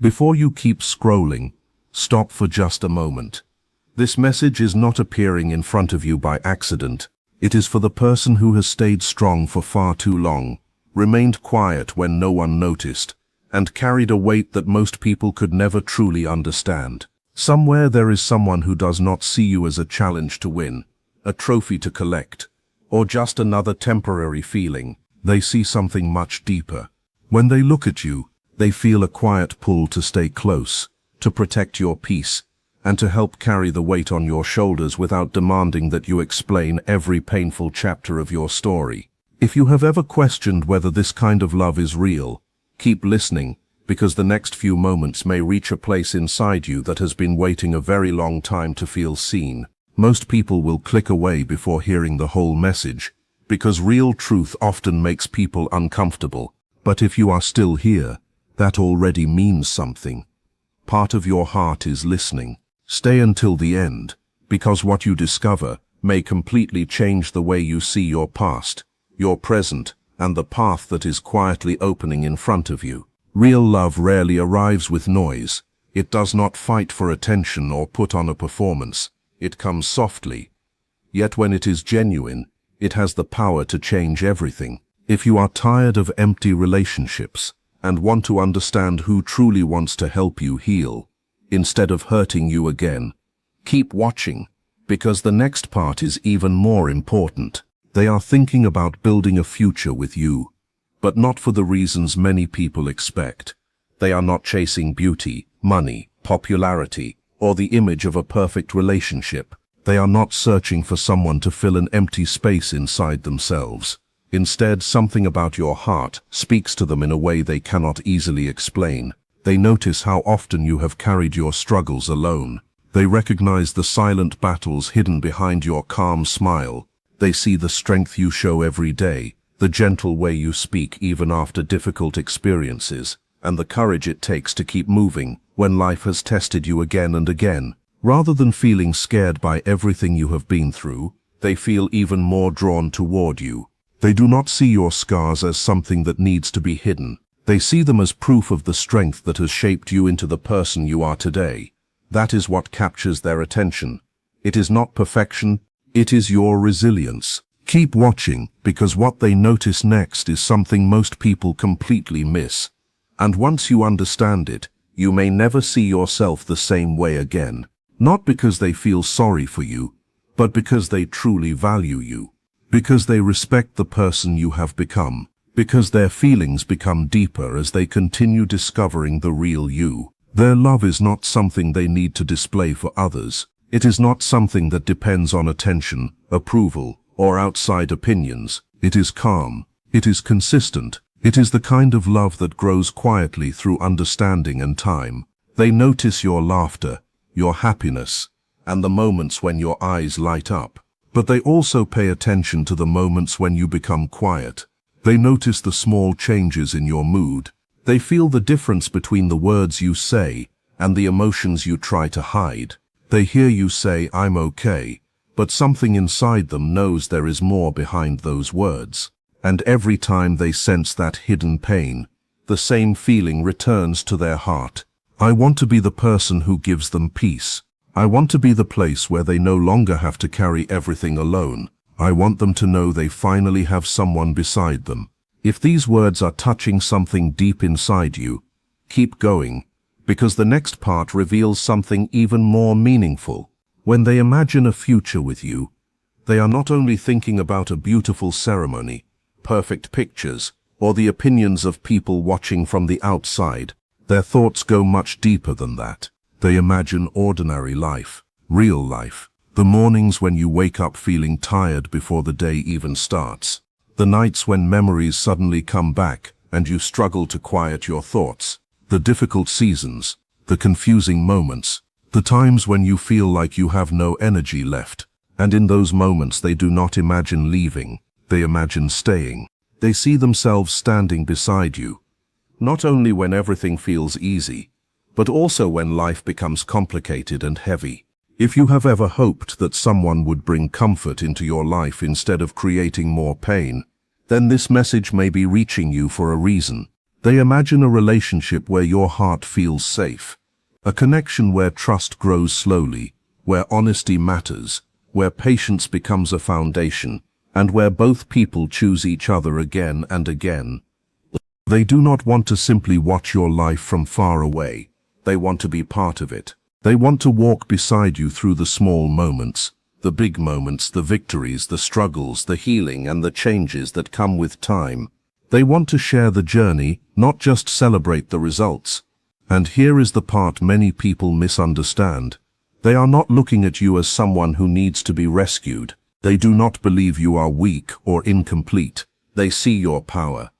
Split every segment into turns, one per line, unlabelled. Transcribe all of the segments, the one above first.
Before you keep scrolling, stop for just a moment. This message is not appearing in front of you by accident. It is for the person who has stayed strong for far too long, remained quiet when no one noticed, and carried a weight that most people could never truly understand. Somewhere there is someone who does not see you as a challenge to win, a trophy to collect, or just another temporary feeling. They see something much deeper. When they look at you, they feel a quiet pull to stay close, to protect your peace, and to help carry the weight on your shoulders without demanding that you explain every painful chapter of your story. If you have ever questioned whether this kind of love is real, keep listening, because the next few moments may reach a place inside you that has been waiting a very long time to feel seen. Most people will click away before hearing the whole message, because real truth often makes people uncomfortable. But if you are still here, that already means something. Part of your heart is listening. Stay until the end, because what you discover may completely change the way you see your past, your present, and the path that is quietly opening in front of you. Real love rarely arrives with noise. It does not fight for attention or put on a performance. It comes softly. Yet when it is genuine, it has the power to change everything. If you are tired of empty relationships and want to understand who truly wants to help you heal, instead of hurting you again, keep watching, because the next part is even more important. They are thinking about building a future with you, but not for the reasons many people expect. They are not chasing beauty, money, popularity, or the image of a perfect relationship. They are not searching for someone to fill an empty space inside themselves. Instead, something about your heart speaks to them in a way they cannot easily explain. They notice how often you have carried your struggles alone. They recognize the silent battles hidden behind your calm smile. They see the strength you show every day, the gentle way you speak even after difficult experiences, and the courage it takes to keep moving when life has tested you again and again. Rather than feeling scared by everything you have been through, they feel even more drawn toward you. They do not see your scars as something that needs to be hidden. They see them as proof of the strength that has shaped you into the person you are today. That is what captures their attention. It is not perfection, it is your resilience. Keep watching, because what they notice next is something most people completely miss. And once you understand it, you may never see yourself the same way again. Not because they feel sorry for you, but because they truly value you. Because they respect the person you have become. Because their feelings become deeper as they continue discovering the real you. Their love is not something they need to display for others. It is not something that depends on attention, approval, or outside opinions. It is calm. It is consistent. It is the kind of love that grows quietly through understanding and time. They notice your laughter, your happiness, and the moments when your eyes light up. But they also pay attention to the moments when you become quiet. They notice the small changes in your mood. They feel the difference between the words you say and the emotions you try to hide. They hear you say, "I'm okay," but something inside them knows there is more behind those words. And every time they sense that hidden pain, the same feeling returns to their heart. I want to be the person who gives them peace. I want to be the place where they no longer have to carry everything alone. I want them to know they finally have someone beside them. If these words are touching something deep inside you, keep going, because the next part reveals something even more meaningful. When they imagine a future with you, they are not only thinking about a beautiful ceremony, perfect pictures, or the opinions of people watching from the outside. Their thoughts go much deeper than that. They imagine ordinary life, real life. The mornings when you wake up feeling tired before the day even starts. The nights when memories suddenly come back and you struggle to quiet your thoughts. The difficult seasons, the confusing moments, the times when you feel like you have no energy left. And in those moments they do not imagine leaving, they imagine staying. They see themselves standing beside you. Not only when everything feels easy, but also when life becomes complicated and heavy. If you have ever hoped that someone would bring comfort into your life instead of creating more pain, then this message may be reaching you for a reason. They imagine a relationship where your heart feels safe, a connection where trust grows slowly, where honesty matters, where patience becomes a foundation, and where both people choose each other again and again. They do not want to simply watch your life from far away. They want to be part of it. They want to walk beside you through the small moments, the big moments, the victories, the struggles, the healing, and the changes that come with time. They want to share the journey, not just celebrate the results. And here is the part many people misunderstand. They are not looking at you as someone who needs to be rescued. They do not believe you are weak or incomplete. They see your power.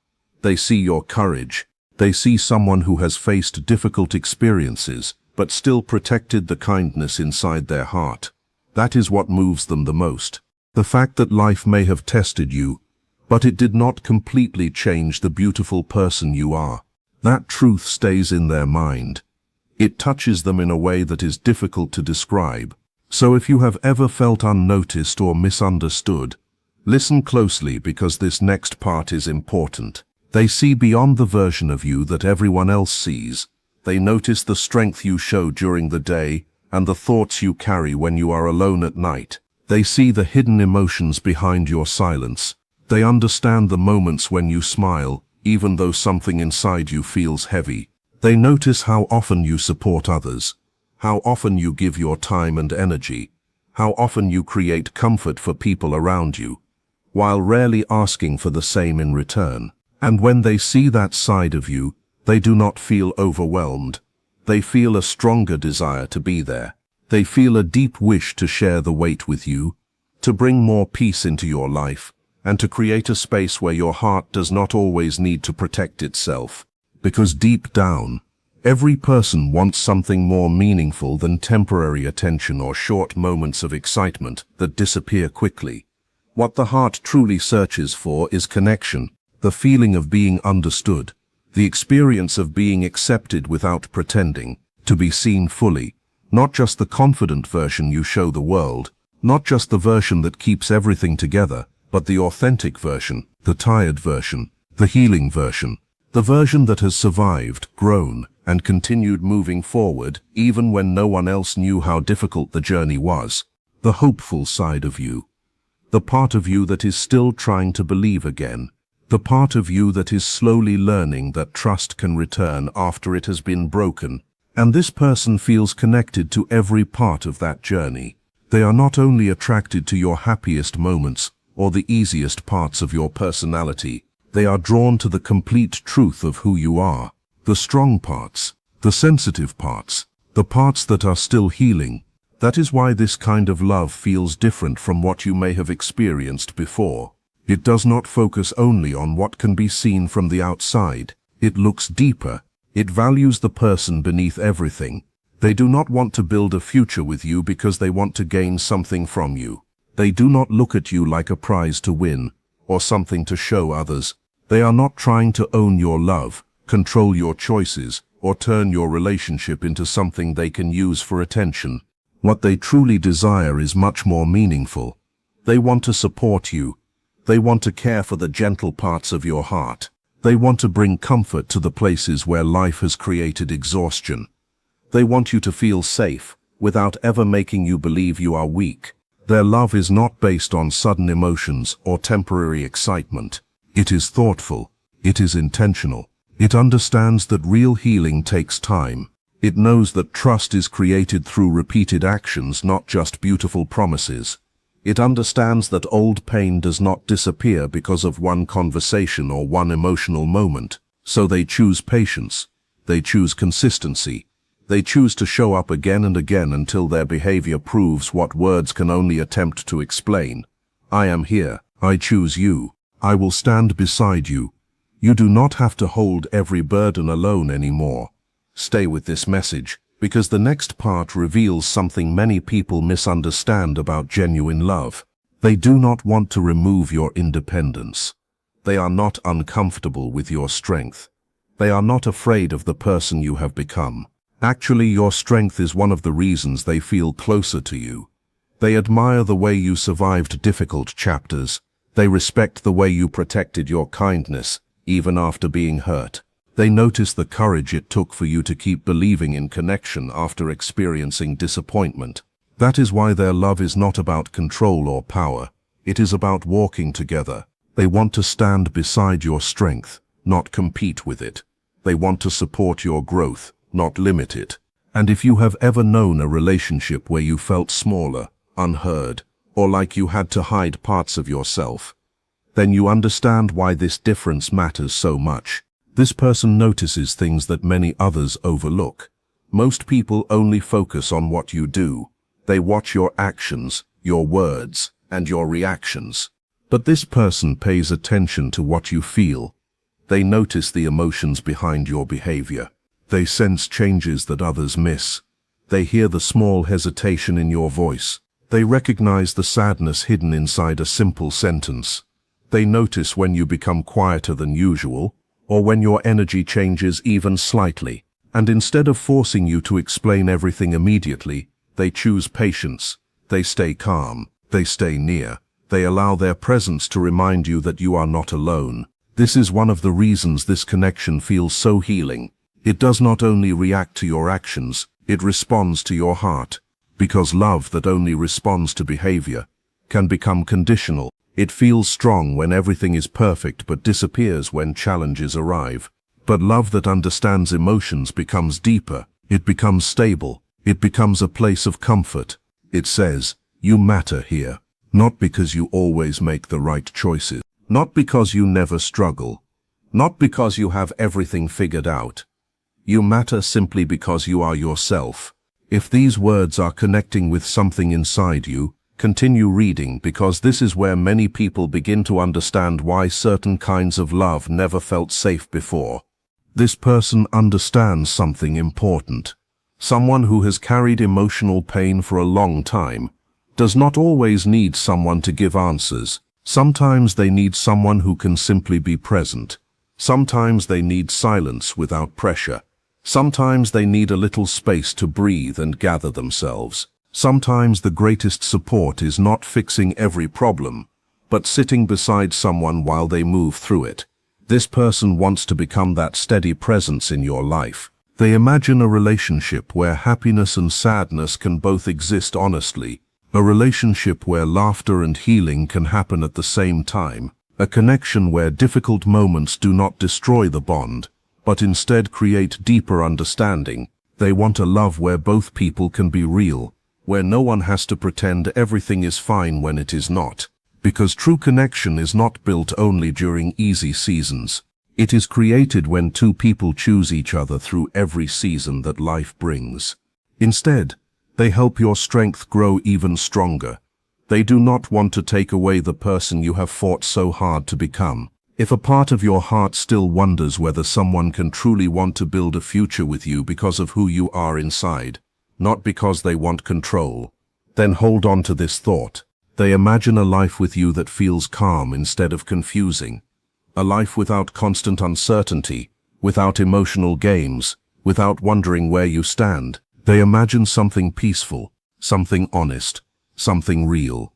They see your courage. They see someone who has faced difficult experiences, but still protected the kindness inside their heart. That is what moves them the most. The fact that life may have tested you, but it did not completely change the beautiful person you are. That truth stays in their mind. It touches them in a way that is difficult to describe. So if you have ever felt unnoticed or misunderstood, listen closely, because this next part is important. They see beyond the version of you that everyone else sees. They notice the strength you show during the day and the thoughts you carry when you are alone at night. They see the hidden emotions behind your silence. They understand the moments when you smile, even though something inside you feels heavy. They notice how often you support others, how often you give your time and energy, how often you create comfort for people around you, while rarely asking for the same in return. And when they see that side of you, they do not feel overwhelmed. They feel a stronger desire to be there. They feel a deep wish to share the weight with you, to bring more peace into your life, and to create a space where your heart does not always need to protect itself. Because deep down, every person wants something more meaningful than temporary attention or short moments of excitement that disappear quickly. What the heart truly searches for is connection, the feeling of being understood, the experience of being accepted without pretending, to be seen fully, not just the confident version you show the world, not just the version that keeps everything together, but the authentic version, the tired version, the healing version, the version that has survived, grown, and continued moving forward even when no one else knew how difficult the journey was. The hopeful side of you. The part of you that is still trying to believe again. The part of you that is slowly learning that trust can return after it has been broken. And this person feels connected to every part of that journey. They are not only attracted to your happiest moments or the easiest parts of your personality. They are drawn to the complete truth of who you are. The strong parts, the sensitive parts, the parts that are still healing. That is why this kind of love feels different from what you may have experienced before. It does not focus only on what can be seen from the outside. It looks deeper. It values the person beneath everything. They do not want to build a future with you because they want to gain something from you. They do not look at you like a prize to win, or something to show others. They are not trying to own your love, control your choices, or turn your relationship into something they can use for attention. What they truly desire is much more meaningful. They want to support you. They want to care for the gentle parts of your heart. They want to bring comfort to the places where life has created exhaustion. They want you to feel safe, without ever making you believe you are weak. Their love is not based on sudden emotions or temporary excitement. It is thoughtful. It is intentional. It understands that real healing takes time. It knows that trust is created through repeated actions, not just beautiful promises. It understands that old pain does not disappear because of one conversation or one emotional moment. So they choose patience. They choose consistency. They choose to show up again and again until their behavior proves what words can only attempt to explain. I am here. I choose you. I will stand beside you. You do not have to hold every burden alone anymore. Stay with this message, because the next part reveals something many people misunderstand about genuine love. They do not want to remove your independence. They are not uncomfortable with your strength. They are not afraid of the person you have become. Actually, your strength is one of the reasons they feel closer to you. They admire the way you survived difficult chapters. They respect the way you protected your kindness, even after being hurt. They notice the courage it took for you to keep believing in connection after experiencing disappointment. That is why their love is not about control or power. It is about walking together. They want to stand beside your strength, not compete with it. They want to support your growth, not limit it. And if you have ever known a relationship where you felt smaller, unheard, or like you had to hide parts of yourself, then you understand why this difference matters so much. This person notices things that many others overlook. Most people only focus on what you do. They watch your actions, your words, and your reactions. But this person pays attention to what you feel. They notice the emotions behind your behavior. They sense changes that others miss. They hear the small hesitation in your voice. They recognize the sadness hidden inside a simple sentence. They notice when you become quieter than usual, or when your energy changes even slightly. And instead of forcing you to explain everything immediately, they choose patience. They stay calm. They stay near. They allow their presence to remind you that you are not alone. This is one of the reasons this connection feels so healing. It does not only react to your actions, it responds to your heart. Because love that only responds to behavior can become conditional. It feels strong when everything is perfect but disappears when challenges arrive. But love that understands emotions becomes deeper. It becomes stable. It becomes a place of comfort. It says, "You matter here." Not because you always make the right choices. Not because you never struggle. Not because you have everything figured out. You matter simply because you are yourself. If these words are connecting with something inside you, continue reading, because this is where many people begin to understand why certain kinds of love never felt safe before. This person understands something important. Someone who has carried emotional pain for a long time does not always need someone to give answers. Sometimes they need someone who can simply be present. Sometimes they need silence without pressure. Sometimes they need a little space to breathe and gather themselves. Sometimes the greatest support is not fixing every problem, but sitting beside someone while they move through it. This person wants to become that steady presence in your life. They imagine a relationship where happiness and sadness can both exist honestly. A relationship where laughter and healing can happen at the same time. A connection where difficult moments do not destroy the bond, but instead create deeper understanding. They want a love where both people can be real, where no one has to pretend everything is fine when it is not. Because true connection is not built only during easy seasons. It is created when two people choose each other through every season that life brings. Instead, they help your strength grow even stronger. They do not want to take away the person you have fought so hard to become. If a part of your heart still wonders whether someone can truly want to build a future with you because of who you are inside, not because they want control, then hold on to this thought. They imagine a life with you that feels calm instead of confusing. A life without constant uncertainty, without emotional games, without wondering where you stand. They imagine something peaceful, something honest, something real.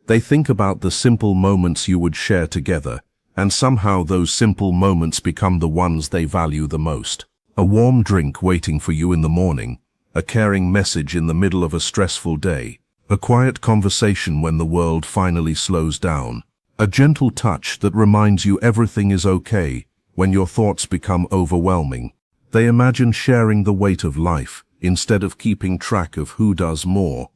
They think about the simple moments you would share together, and somehow those simple moments become the ones they value the most. A warm drink waiting for you in the morning, a caring message in the middle of a stressful day, a quiet conversation when the world finally slows down, a gentle touch that reminds you everything is okay when your thoughts become overwhelming. They imagine sharing the weight of life, instead of keeping track of who does more.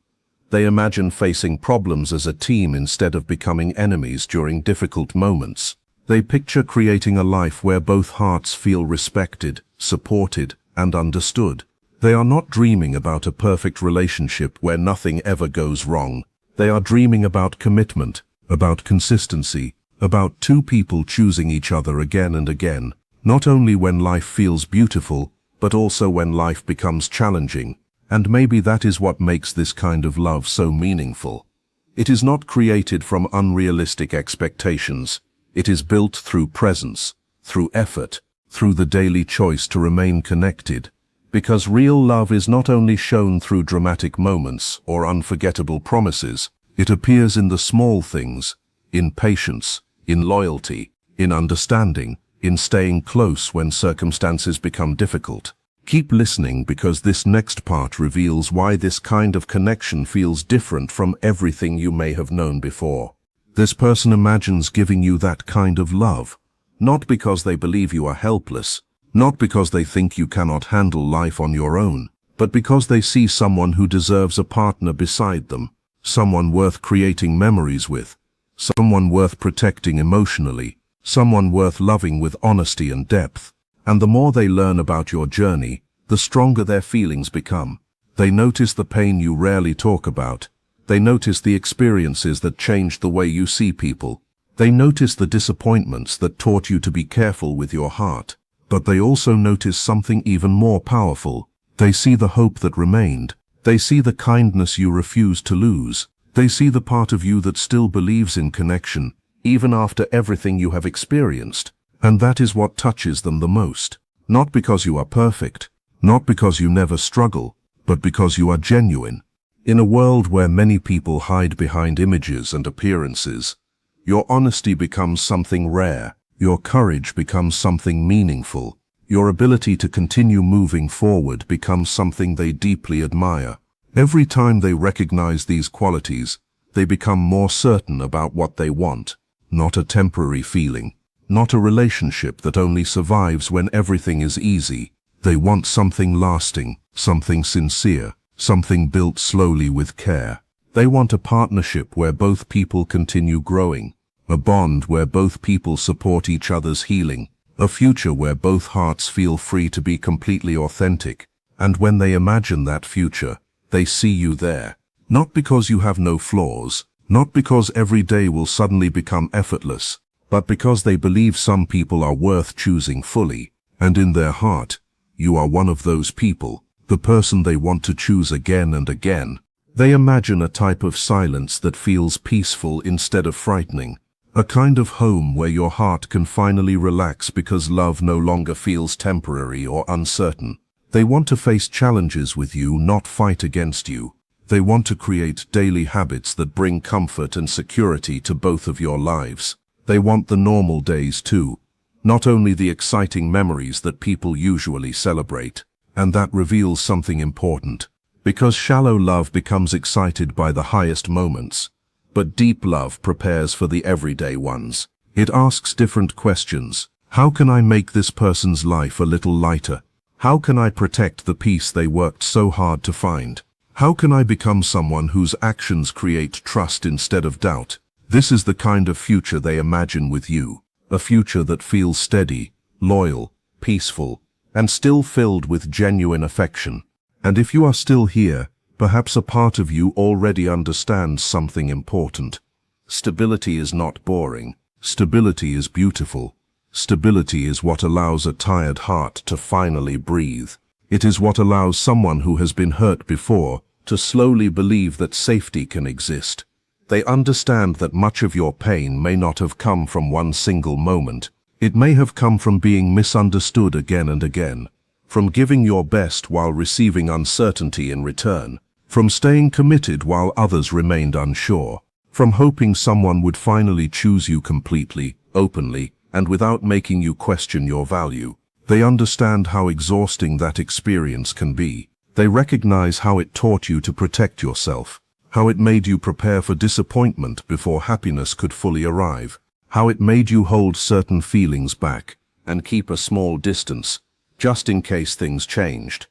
They imagine facing problems as a team instead of becoming enemies during difficult moments. They picture creating a life where both hearts feel respected, supported, and understood. They are not dreaming about a perfect relationship where nothing ever goes wrong. They are dreaming about commitment, about consistency, about two people choosing each other again and again, not only when life feels beautiful, but also when life becomes challenging. And maybe that is what makes this kind of love so meaningful. It is not created from unrealistic expectations. It is built through presence, through effort, through the daily choice to remain connected. Because real love is not only shown through dramatic moments or unforgettable promises, it appears in the small things, in patience, in loyalty, in understanding, in staying close when circumstances become difficult. Keep listening because this next part reveals why this kind of connection feels different from everything you may have known before. This person imagines giving you that kind of love, not because they believe you are helpless, not because they think you cannot handle life on your own, but because they see someone who deserves a partner beside them, someone worth creating memories with, someone worth protecting emotionally, someone worth loving with honesty and depth. And the more they learn about your journey, the stronger their feelings become. They notice the pain you rarely talk about. They notice the experiences that changed the way you see people. They notice the disappointments that taught you to be careful with your heart. But they also notice something even more powerful. They see the hope that remained. They see the kindness you refused to lose. They see the part of you that still believes in connection, even after everything you have experienced. And that is what touches them the most. Not because you are perfect, not because you never struggle, but because you are genuine. In a world where many people hide behind images and appearances, your honesty becomes something rare, your courage becomes something meaningful, your ability to continue moving forward becomes something they deeply admire. Every time they recognize these qualities, they become more certain about what they want, not a temporary feeling. Not a relationship that only survives when everything is easy. They want something lasting, something sincere, something built slowly with care. They want a partnership where both people continue growing, a bond where both people support each other's healing, a future where both hearts feel free to be completely authentic. And when they imagine that future, they see you there. Not because you have no flaws, not because every day will suddenly become effortless, but because they believe some people are worth choosing fully, and in their heart, you are one of those people, the person they want to choose again and again. They imagine a type of silence that feels peaceful instead of frightening, a kind of home where your heart can finally relax because love no longer feels temporary or uncertain. They want to face challenges with you, not fight against you. They want to create daily habits that bring comfort and security to both of your lives. They want the normal days too, not only the exciting memories that people usually celebrate. And that reveals something important, because shallow love becomes excited by the highest moments, but deep love prepares for the everyday ones. It asks different questions. How can I make this person's life a little lighter? How can I protect the peace they worked so hard to find? How can I become someone whose actions create trust instead of doubt? This is the kind of future they imagine with you, a future that feels steady, loyal, peaceful, and still filled with genuine affection. And if you are still here, perhaps a part of you already understands something important. Stability is not boring. Stability is beautiful. Stability is what allows a tired heart to finally breathe. It is what allows someone who has been hurt before to slowly believe that safety can exist. They understand that much of your pain may not have come from one single moment. It may have come from being misunderstood again and again, from giving your best while receiving uncertainty in return, from staying committed while others remained unsure, from hoping someone would finally choose you completely, openly, and without making you question your value. They understand how exhausting that experience can be. They recognize how it taught you to protect yourself, how it made you prepare for disappointment before happiness could fully arrive, how it made you hold certain feelings back and keep a small distance, just in case things changed.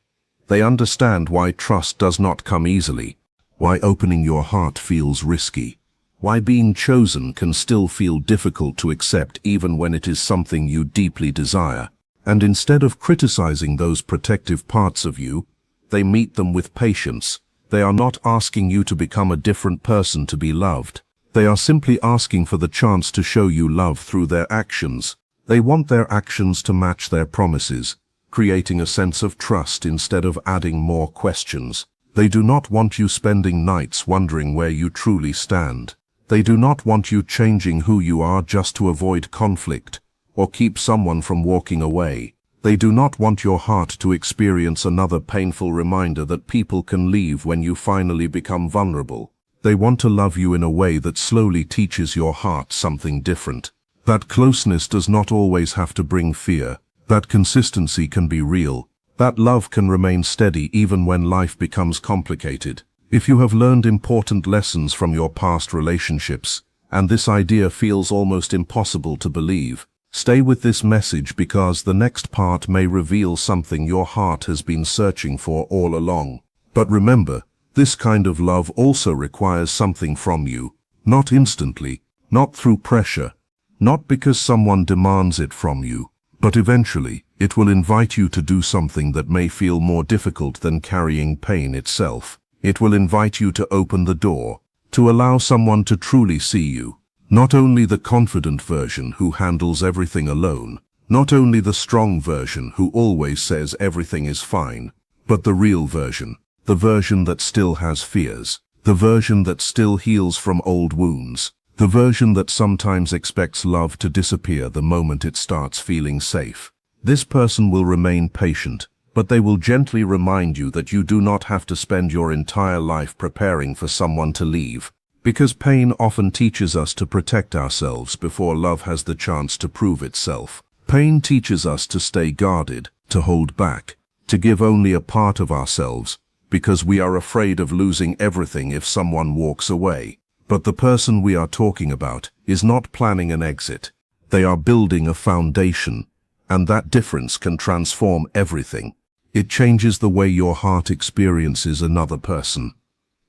They understand why trust does not come easily, why opening your heart feels risky, why being chosen can still feel difficult to accept even when it is something you deeply desire. And instead of criticizing those protective parts of you, they meet them with patience. They are not asking you to become a different person to be loved. They are simply asking for the chance to show you love through their actions. They want their actions to match their promises, creating a sense of trust instead of adding more questions. They do not want you spending nights wondering where you truly stand. They do not want you changing who you are just to avoid conflict or keep someone from walking away. They do not want your heart to experience another painful reminder that people can leave when you finally become vulnerable. They want to love you in a way that slowly teaches your heart something different, That closeness does not always have to bring fear. That consistency can be real. That love can remain steady even when life becomes complicated. If you have learned important lessons from your past relationships, and this idea feels almost impossible to believe, stay with this message because the next part may reveal something your heart has been searching for all along. But remember, this kind of love also requires something from you. Not instantly, not through pressure, not because someone demands it from you, but eventually, it will invite you to do something that may feel more difficult than carrying pain itself. It will invite you to open the door, to allow someone to truly see you. Not only the confident version who handles everything alone, not only the strong version who always says everything is fine, but the real version, the version that still has fears, the version that still heals from old wounds, the version that sometimes expects love to disappear the moment it starts feeling safe. This person will remain patient, but they will gently remind you that you do not have to spend your entire life preparing for someone to leave, because pain often teaches us to protect ourselves before love has the chance to prove itself. Pain teaches us to stay guarded, to hold back, to give only a part of ourselves, because we are afraid of losing everything if someone walks away. But the person we are talking about is not planning an exit. They are building a foundation, and that difference can transform everything. It changes the way your heart experiences another person.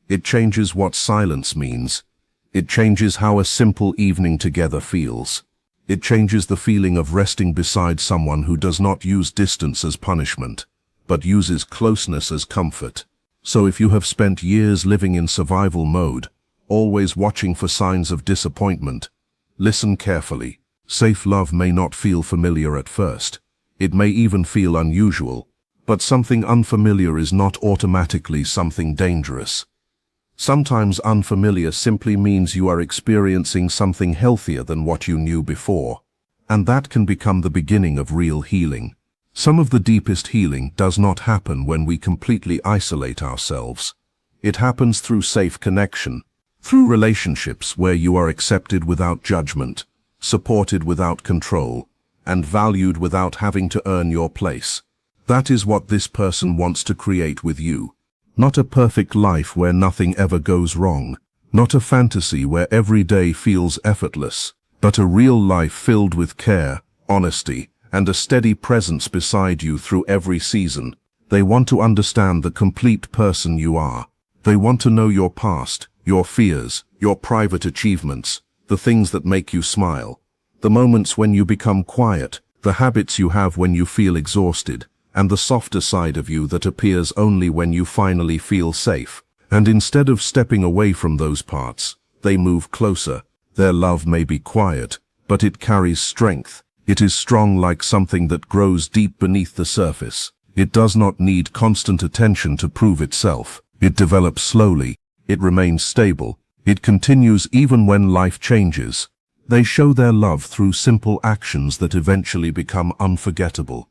It changes what silence means. It changes how a simple evening together feels. It changes the feeling of resting beside someone who does not use distance as punishment, but uses closeness as comfort. So if you have spent years living in survival mode, always watching for signs of disappointment, listen carefully. Safe love may not feel familiar at first. It may even feel unusual, but something unfamiliar is not automatically something dangerous. Sometimes unfamiliar simply means you are experiencing something healthier than what you knew before, and that can become the beginning of real healing. Some of the deepest healing does not happen when we completely isolate ourselves. It happens through safe connection, through relationships where you are accepted without judgment, supported without control, and valued without having to earn your place. That is what this person wants to create with you. Not a perfect life where nothing ever goes wrong, not a fantasy where every day feels effortless, but a real life filled with care, honesty, and a steady presence beside you through every season. They want to understand the complete person you are. They want to know your past, your fears, your private achievements, the things that make you smile, the moments when you become quiet, the habits you have when you feel exhausted, and the softer side of you that appears only when you finally feel safe. And instead of stepping away from those parts, they move closer. Their love may be quiet, but it carries strength. It is strong like something that grows deep beneath the surface. It does not need constant attention to prove itself. It develops slowly. It remains stable. It continues even when life changes. They show their love through simple actions that eventually become unforgettable.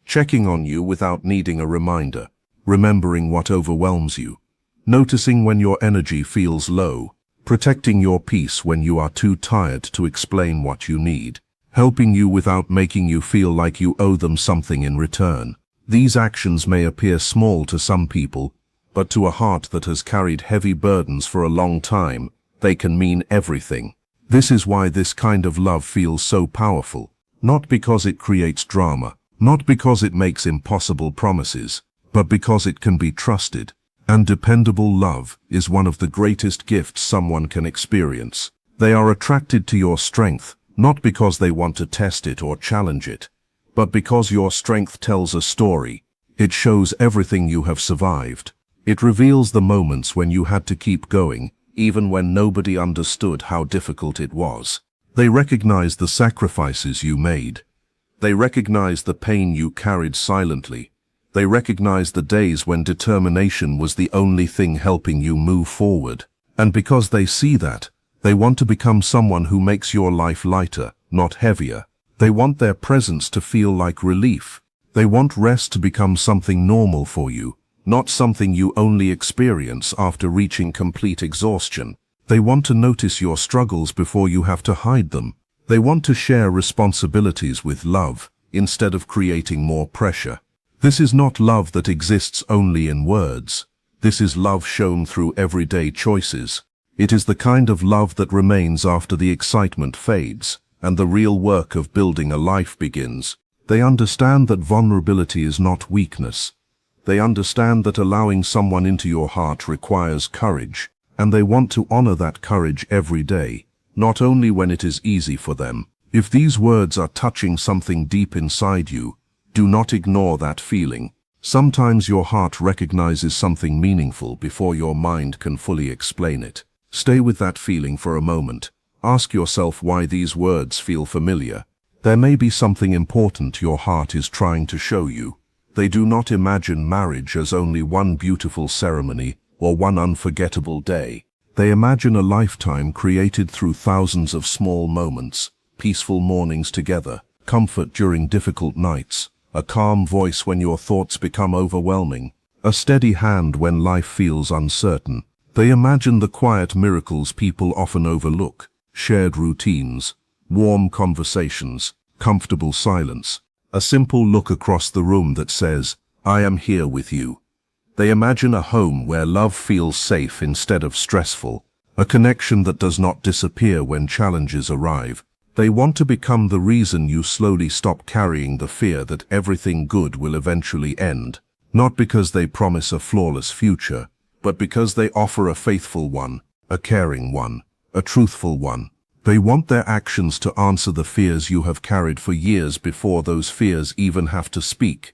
Checking on you without needing a reminder. Remembering what overwhelms you. Noticing when your energy feels low. Protecting your peace when you are too tired to explain what you need. Helping you without making you feel like you owe them something in return. These actions may appear small to some people, but to a heart that has carried heavy burdens for a long time, they can mean everything. This is why this kind of love feels so powerful. Not because it creates drama, not because it makes impossible promises, but because it can be trusted. And dependable love is one of the greatest gifts someone can experience. They are attracted to your strength, not because they want to test it or challenge it, but because your strength tells a story. It shows everything you have survived. It reveals the moments when you had to keep going, even when nobody understood how difficult it was. They recognize the sacrifices you made. They recognize the pain you carried silently. They recognize the days when determination was the only thing helping you move forward. And because they see that, they want to become someone who makes your life lighter, not heavier. They want their presence to feel like relief. They want rest to become something normal for you, not something you only experience after reaching complete exhaustion. They want to notice your struggles before you have to hide them. They want to share responsibilities with love, instead of creating more pressure. This is not love that exists only in words. This is love shown through everyday choices. It is the kind of love that remains after the excitement fades, and the real work of building a life begins. They understand that vulnerability is not weakness. They understand that allowing someone into your heart requires courage, and they want to honor that courage every day, not only when it is easy for them. If these words are touching something deep inside you, do not ignore that feeling. Sometimes your heart recognizes something meaningful before your mind can fully explain it. Stay with that feeling for a moment. Ask yourself why these words feel familiar. There may be something important your heart is trying to show you. They do not imagine marriage as only one beautiful ceremony or one unforgettable day. They imagine a lifetime created through thousands of small moments, peaceful mornings together, comfort during difficult nights, a calm voice when your thoughts become overwhelming, a steady hand when life feels uncertain. They imagine the quiet miracles people often overlook, shared routines, warm conversations, comfortable silence, a simple look across the room that says, "I am here with you." They imagine a home where love feels safe instead of stressful, a connection that does not disappear when challenges arrive. They want to become the reason you slowly stop carrying the fear that everything good will eventually end, not because they promise a flawless future, but because they offer a faithful one, a caring one, a truthful one. They want their actions to answer the fears you have carried for years before those fears even have to speak.